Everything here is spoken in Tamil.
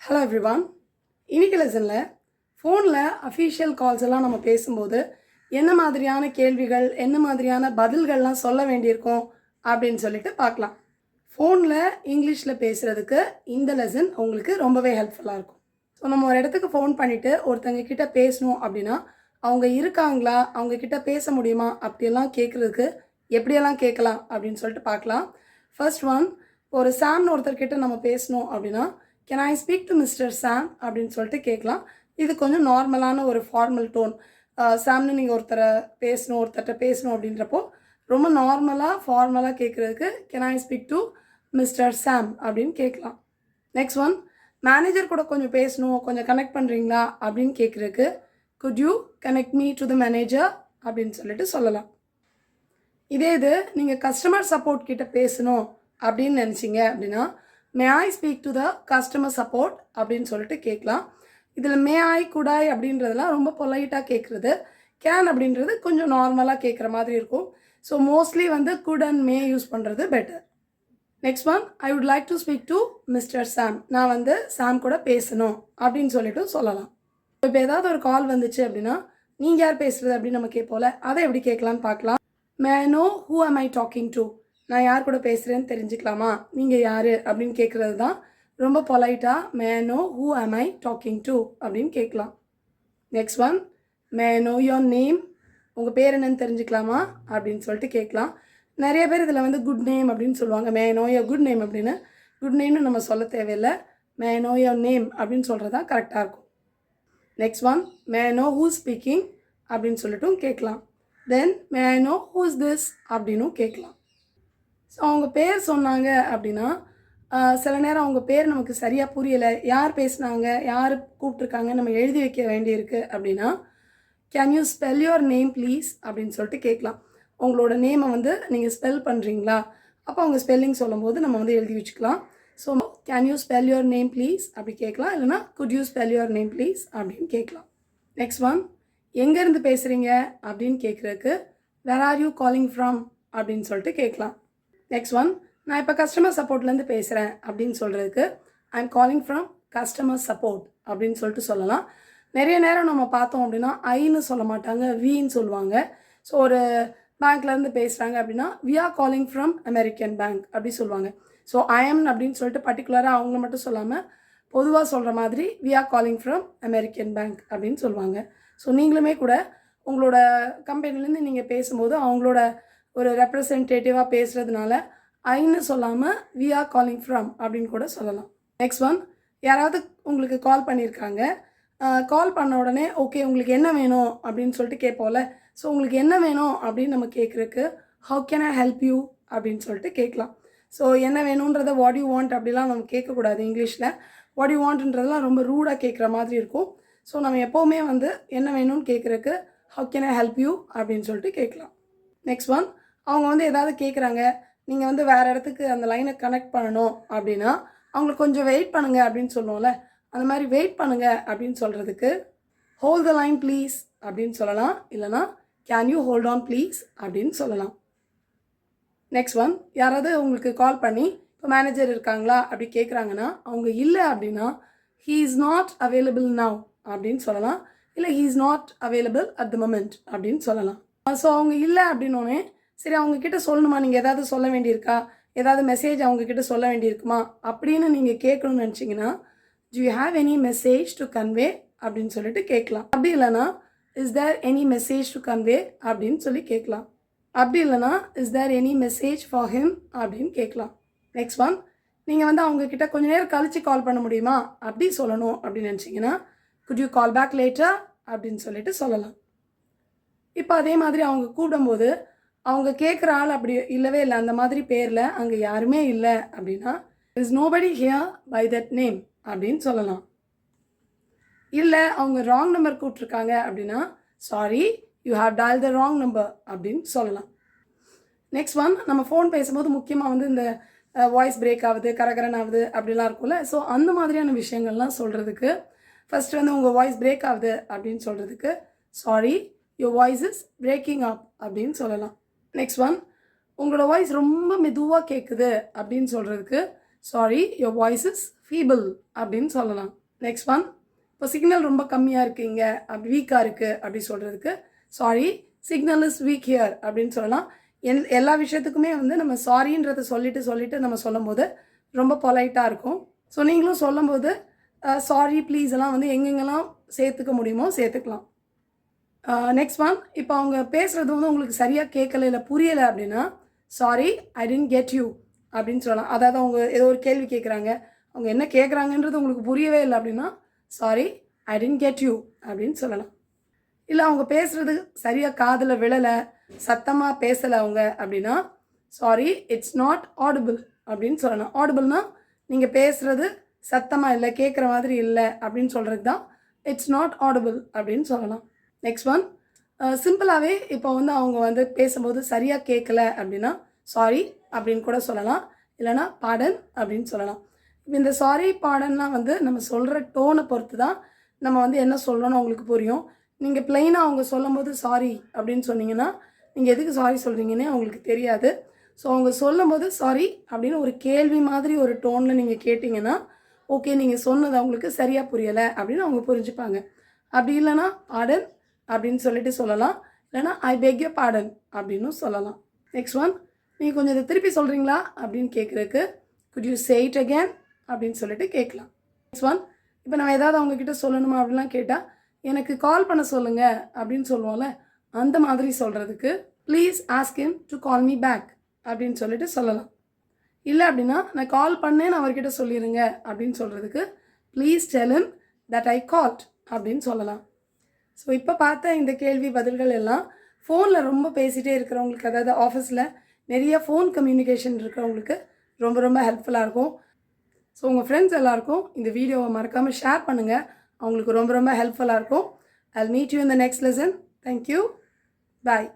Hello everyone. இன்னைக்கு லெசனில் ஃபோனில் அஃபீஷியல் கால்ஸ் எல்லாம் நம்ம பேசும்போது என்ன மாதிரியான கேள்விகள் என்ன மாதிரியான பதில்கள்லாம் சொல்ல வேண்டியிருக்கோம் அப்படின்னு சொல்லிட்டு பார்க்கலாம். ஃபோனில் இங்கிலீஷில் பேசுகிறதுக்கு இந்த லெசன் உங்களுக்கு ரொம்பவே ஹெல்ப்ஃபுல்லாக இருக்கும். ஸோ நம்ம ஒரு இடத்துக்கு ஃபோன் பண்ணிவிட்டு ஒருத்தங்க கிட்ட பேசணும் அப்படின்னா அவங்க இருக்காங்களா, அவங்கக்கிட்ட பேச முடியுமா அப்படியெல்லாம் கேட்குறதுக்கு எப்படியெல்லாம் கேட்கலாம் அப்படின்னு சொல்லிட்டு பார்க்கலாம். ஃபர்ஸ்ட் ஒன், ஒரு சாம்னு ஒருத்தர்கிட்ட நம்ம பேசணும் அப்படின்னா can I speak to mister சாம் அப்படின்னு சொல்லிட்டு கேட்கலாம். இது கொஞ்சம் நார்மலான ஒரு ஃபார்மல் டோன். சாம்னு நீங்கள் ஒருத்தர்கிட்ட பேசணும் அப்படின்றப்போ ரொம்ப நார்மலாக ஃபார்மலாக கேட்குறதுக்கு can I speak to mister சாம் அப்படின்னு கேட்கலாம். நெக்ஸ்ட் ஒன், மேனேஜர் கூட கொஞ்சம் பேசணும், கொஞ்சம் கனெக்ட் பண்ணுறீங்களா அப்படின்னு கேட்குறதுக்கு good you connect me to the manager அப்படின்னு சொல்லிட்டு சொல்லலாம். இதே இது நீங்கள் கஸ்டமர் சப்போர்ட் கிட்ட பேசணும் அப்படின்னு நினச்சிங்க அப்படின்னா may I speak to the customer support அப்படின்னு சொல்லிட்டு கேட்கலாம். இதில் மே ஐ குடாய் அப்படின்றதுலாம் ரொம்ப பொலைட்டாக கேட்குறது. கேன் அப்படின்றது கொஞ்சம் நார்மலாக கேட்குற மாதிரி இருக்கும். So mostly could and may use பண்ணுறது better. Next one, I would like to speak to mister Sam. நான் சாம் கூட பேசணும் அப்படின்னு சொல்லிட்டு சொல்லலாம். இப்போ ஏதாவது ஒரு கால் வந்துச்சு அப்படின்னா நீங்கள் யார் பேசுகிறது அப்படின்னு நம்ம கேட்போல, அதை எப்படி கேட்கலான்னு பார்க்கலாம். மே ஐ நோ ஹூ ஆம் ஐ டாக்கிங் டு. நான் யார் கூட பேசுகிறேன்னு தெரிஞ்சுக்கலாமா, நீங்கள் யார் அப்படின்னு கேட்குறது தான் ரொம்ப பொலைட்டாக மே ஐ நோ ஹூ ஆம் ஐ டாக்கிங் டு அப்படின்னு கேட்கலாம். Next one, may I know your name. உங்கள் பேர் என்னன்னு தெரிஞ்சுக்கலாமா அப்படின்னு சொல்லிட்டு கேட்கலாம். நிறைய பேர் இதில் குட் நேம் அப்படின்னு சொல்லுவாங்க. May I know your good name அப்படின்னு. குட் நேம்னு நம்ம சொல்ல தேவையில்லை, may I know your name அப்படின்னு சொல்கிறது தான் கரெக்டாக இருக்கும். Next one, may I know who speaking அப்படின்னு சொல்லிட்டும் கேட்கலாம். Then may I know who's this அப்படின்னும் கேட்கலாம். ஸோ அவங்க பேர் சொன்னாங்க அப்படின்னா சில நேரம் அவங்க பேர் நமக்கு சரியாக புரியலை, யார் பேசுனாங்க, யார் கூப்பிட்ருக்காங்க நம்ம எழுதி வைக்க வேண்டியிருக்கு அப்படின்னா can you spell your name please அப்படின்னு சொல்லிட்டு கேட்கலாம். உங்களோட நேமை நீங்கள் ஸ்பெல் பண்ணுறீங்களா, அப்போ அவங்க ஸ்பெல்லிங் சொல்லும்போது நம்ம எழுதி வச்சுக்கலாம். So can you spell your name please அப்படி கேட்கலாம். இல்லைனா could you spell your name please அப்படின்னு கேட்கலாம். நெக்ஸ்ட் ஒன், எங்கேருந்து பேசுகிறீங்க அப்படின்னு கேட்குறதுக்கு where are you calling from அப்படின்னு சொல்லிட்டு கேட்கலாம். நெக்ஸ்ட் ஒன், நான் இப்போ கஸ்டமர் சப்போர்ட்லேருந்து பேசுகிறேன் அப்படின்னு சொல்கிறதுக்கு I am calling from customer support அப்படின்னு சொல்லிட்டு சொல்லலாம். நிறைய நேரம் நம்ம பார்த்தோம் அப்படின்னா ஐன்னு சொல்ல மாட்டாங்க, வின்னு சொல்லுவாங்க. ஸோ ஒரு பேங்க்லேருந்து பேசுகிறாங்க அப்படின்னா we are calling from American bank அப்படி சொல்லுவாங்க. ஸோ ஐஎம் அப்படின்னு சொல்லிட்டு பர்டிகுலராக அவங்கள மட்டும் சொல்லாமல் பொதுவாக சொல்கிற மாதிரி we are calling from American bank அப்படின்னு சொல்லுவாங்க. ஸோ நீங்களுமே கூட உங்களோட கம்பெனிலேருந்து நீங்கள் பேசும்போது அவங்களோட ஒரு ரெப்ரசன்டேட்டிவாக பேசுகிறதுனால ஐன்னு சொல்லாமல் வி ஆர் காலிங் ஃப்ரம் அப்படின்னு கூட சொல்லலாம். நெக்ஸ்ட் ஒன், யாராவது உங்களுக்கு கால் பண்ணியிருக்காங்க, கால் பண்ண உடனே ஓகே உங்களுக்கு என்ன வேணும் அப்படின்னு சொல்லிட்டு கேட்போம்ல. ஸோ உங்களுக்கு என்ன வேணும் அப்படின்னு நம்ம கேட்குறக்கு how can I help you அப்படின்னு சொல்லிட்டு கேட்கலாம். ஸோ என்ன வேணுன்றதை வாட் யூ வாண்ட் அப்படிலாம் நம்ம கேட்கக்கூடாது இங்கிலீஷில். வாட் யூ வாண்ட்ன்றதெல்லாம் ரொம்ப ரூடாக கேட்குற மாதிரி இருக்கும். ஸோ நம்ம எப்போவுமே என்ன வேணும்னு கேட்குறக்கு how can I help you அப்படின்னு சொல்லிட்டு கேட்கலாம். நெக்ஸ்ட் ஒன், அவங்க ஏதாவது கேட்குறாங்க, நீங்கள் வேறு இடத்துக்கு அந்த லைனை கனெக்ட் பண்ணணும் அப்படின்னா அவங்களுக்கு கொஞ்சம் வெயிட் பண்ணுங்கள் அப்படின்னு சொல்லுவோம்ல, அந்த மாதிரி வெயிட் பண்ணுங்கள் அப்படின்னு சொல்கிறதுக்கு ஹோல்ட் த லைன் ப்ளீஸ் அப்படின்னு சொல்லலாம். இல்லைனா can you hold on please அப்படின்னு சொல்லலாம். நெக்ஸ்ட் ஒன், யாராவது உங்களுக்கு கால் பண்ணி இப்போ மேனேஜர் இருக்காங்களா அப்படி கேட்குறாங்கன்னா அவங்க இல்லை அப்படின்னா he is not available now அப்படின்னு சொல்லலாம். இல்லை he is not available at the moment அப்படின்னு சொல்லலாம். ஸோ அவங்க இல்லை அப்படின்னோடனே சரி அவங்கக்கிட்ட சொல்லணுமா, நீங்கள் ஏதாவது சொல்ல வேண்டியிருக்கா, ஏதாவது மெசேஜ் அவங்கக்கிட்ட சொல்ல வேண்டியிருக்குமா அப்படின்னு நீங்கள் கேட்கணும்னு நினச்சிங்கன்னா do you have any message to convey அப்படின்னு சொல்லிட்டு கேட்கலாம். அப்படி இல்லைனா is there any message to convey அப்படின்னு சொல்லி கேட்கலாம். அப்படி இல்லைனா is there any message for him அப்படின்னு கேட்கலாம். நெக்ஸ்ட் ஒன், நீங்கள் அவங்கக்கிட்ட கொஞ்சம் நேரம் கழித்து கால் பண்ண முடியுமா அப்படி சொல்லணும் அப்படின்னு நினச்சிங்கன்னா could you call back later அப்படின்னு சொல்லிட்டு சொல்லலாம். இப்போ அதே மாதிரி அவங்க கூப்பிடும்போது அவங்க கேட்குற ஆள் அப்படி இல்லவே இல்லை, அந்த மாதிரி பேரில் அங்கே யாருமே இல்லை அப்படின்னா is nobody here by that name அப்படின்னு சொல்லலாம். இல்லை அவங்க ராங் நம்பர் கூப்பிட்ருக்காங்க அப்படின்னா sorry you have dial the wrong number அப்படின்னு சொல்லலாம். நெக்ஸ்ட் ஒன், நம்ம ஃபோன் பேசும்போது முக்கியமாக இந்த வாய்ஸ் பிரேக் ஆகுது, கரகரன் ஆகுது அப்படிலாம் இருக்கும்ல. ஸோ அந்த மாதிரியான விஷயங்கள்லாம் சொல்கிறதுக்கு ஃபஸ்ட்டு உங்கள் வாய்ஸ் பிரேக் ஆகுது அப்படின்னு சொல்கிறதுக்கு sorry your voice is braking அப் அப்படின்னு சொல்லலாம். நெக்ஸ்ட் ஒன், உங்களோட வாய்ஸ் ரொம்ப மெதுவாக கேட்குது அப்படின்னு சொல்கிறதுக்கு sorry your voice is feeble அப்படின்னு சொல்லலாம். நெக்ஸ்ட் ஒன், இப்போ சிக்னல் ரொம்ப கம்மியாக இருக்குங்க, அப்படி வீக்காக இருக்குது அப்படி சொல்கிறதுக்கு sorry signal is weak here அப்படின்னு சொல்லலாம். எல்லா விஷயத்துக்குமே வந்து நம்ம சாரின்றதை சொல்லிட்டு நம்ம சொல்லும்போது ரொம்ப பொலைட்டாக இருக்கும். ஸோ நீங்களும் சொல்லும்போது சாரி ப்ளீஸ் எல்லாம் வந்து எங்கெங்கெல்லாம் சேர்த்துக்க முடியுமோ சேர்த்துக்கலாம். நெக்ஸ்ட் ஒன், இப்போ அவங்க பேசுகிறது வந்து உங்களுக்கு சரியாக கேட்கல இல்லை புரியலை அப்படின்னா sorry I tent get you அப்படின்னு சொல்லலாம். அதாவது அவங்க ஏதோ ஒரு கேள்வி கேட்குறாங்க, அவங்க என்ன கேட்குறாங்கன்றது உங்களுக்கு புரியவே இல்லை அப்படின்னா sorry I tent get you அப்படின்னு சொல்லலாம். இல்லை அவங்க பேசுகிறது சரியாக காதில் விழலை, சத்தமாக பேசலை அவங்க அப்படின்னா சாரி இட்ஸ் நாட் ஆடிபிள் அப்படின்னு சொல்லலாம். ஆடிபிள்னால் நீங்கள் பேசுகிறது சத்தமாக இல்லை, கேட்குற மாதிரி இல்லை அப்படின்னு சொல்கிறது தான் இட்ஸ் நாட் ஆடிபிள் அப்படின்னு சொல்லலாம். நெக்ஸ்ட் ஒன், சிம்பிளாகவே இப்போ வந்து அவங்க வந்து பேசும்போது சரியாக கேட்கல அப்படின்னா சாரி அப்படின்னு கூட சொல்லலாம், இல்லைனா பாடன் அப்படின்னு சொல்லலாம். இப்போ இந்த சாரி பாடன்லாம் வந்து நம்ம சொல்கிற டோனை பொறுத்து தான் நம்ம வந்து என்ன சொல்கிறோன்னு அவங்களுக்கு புரியும். நீங்கள் ப்ளைனாக அவங்க சொல்லும்போது சாரி அப்படின்னு சொன்னீங்கன்னா நீங்கள் எதுக்கு சாரி சொல்கிறீங்கன்னே அவங்களுக்கு தெரியாது. ஸோ அவங்க சொல்லும்போது சாரி அப்படின்னு ஒரு கேள்வி மாதிரி ஒரு டோனில் நீங்கள் கேட்டிங்கன்னா ஓகே நீங்கள் சொன்னது அவங்களுக்கு சரியாக புரியலை அப்படின்னு அவங்க புரிஞ்சுப்பாங்க. அப்படி இல்லைனா பாடன் அப்படின்னு சொல்லிட்டு சொல்லலாம், இல்லைனா ஐ பெக் யூ பாடன் அப்படின்னு சொல்லலாம். நெக்ஸ்ட் ஒன், நீங்கள் கொஞ்சம் இதை திருப்பி சொல்கிறீங்களா அப்படின்னு கேட்குறதுக்கு good you say it again அப்படின்னு சொல்லிட்டு கேட்கலாம். நெக்ஸ்ட் ஒன், இப்போ நம்ம ஏதாவது அவங்கக்கிட்ட சொல்லணுமா அப்படிலாம் கேட்டால் எனக்கு கால் பண்ண சொல்லுங்கள் அப்படின்னு சொல்லுவோம்ல, அந்த மாதிரி சொல்கிறதுக்கு please ask him to call me back அப்படின்னு சொல்லிட்டு சொல்லலாம். இல்லை அப்படின்னா நான் கால் பண்ணேன்னு அவர்கிட்ட சொல்லிடுங்க அப்படின்னு சொல்கிறதுக்கு please tell him that I called அப்படின்னு சொல்லலாம். ஸோ இப்போ பார்த்த இந்த கேள்வி பதில்கள் எல்லாம் ஃபோனில் ரொம்ப பேசிகிட்டே இருக்கிறவங்களுக்கு, அதாவது ஆஃபீஸில் நிறைய ஃபோன் கம்யூனிகேஷன் இருக்கிறவங்களுக்கு ரொம்ப ரொம்ப ஹெல்ப்ஃபுல்லாக இருக்கும். ஸோ உங்கள் ஃப்ரெண்ட்ஸ் எல்லாருக்கும் இந்த வீடியோவை மறக்காமல் ஷேர் பண்ணுங்கள், அவங்களுக்கு ரொம்ப ரொம்ப ஹெல்ப்ஃபுல்லாக இருக்கும். I'll meet you in the next lesson. Thank you. Bye.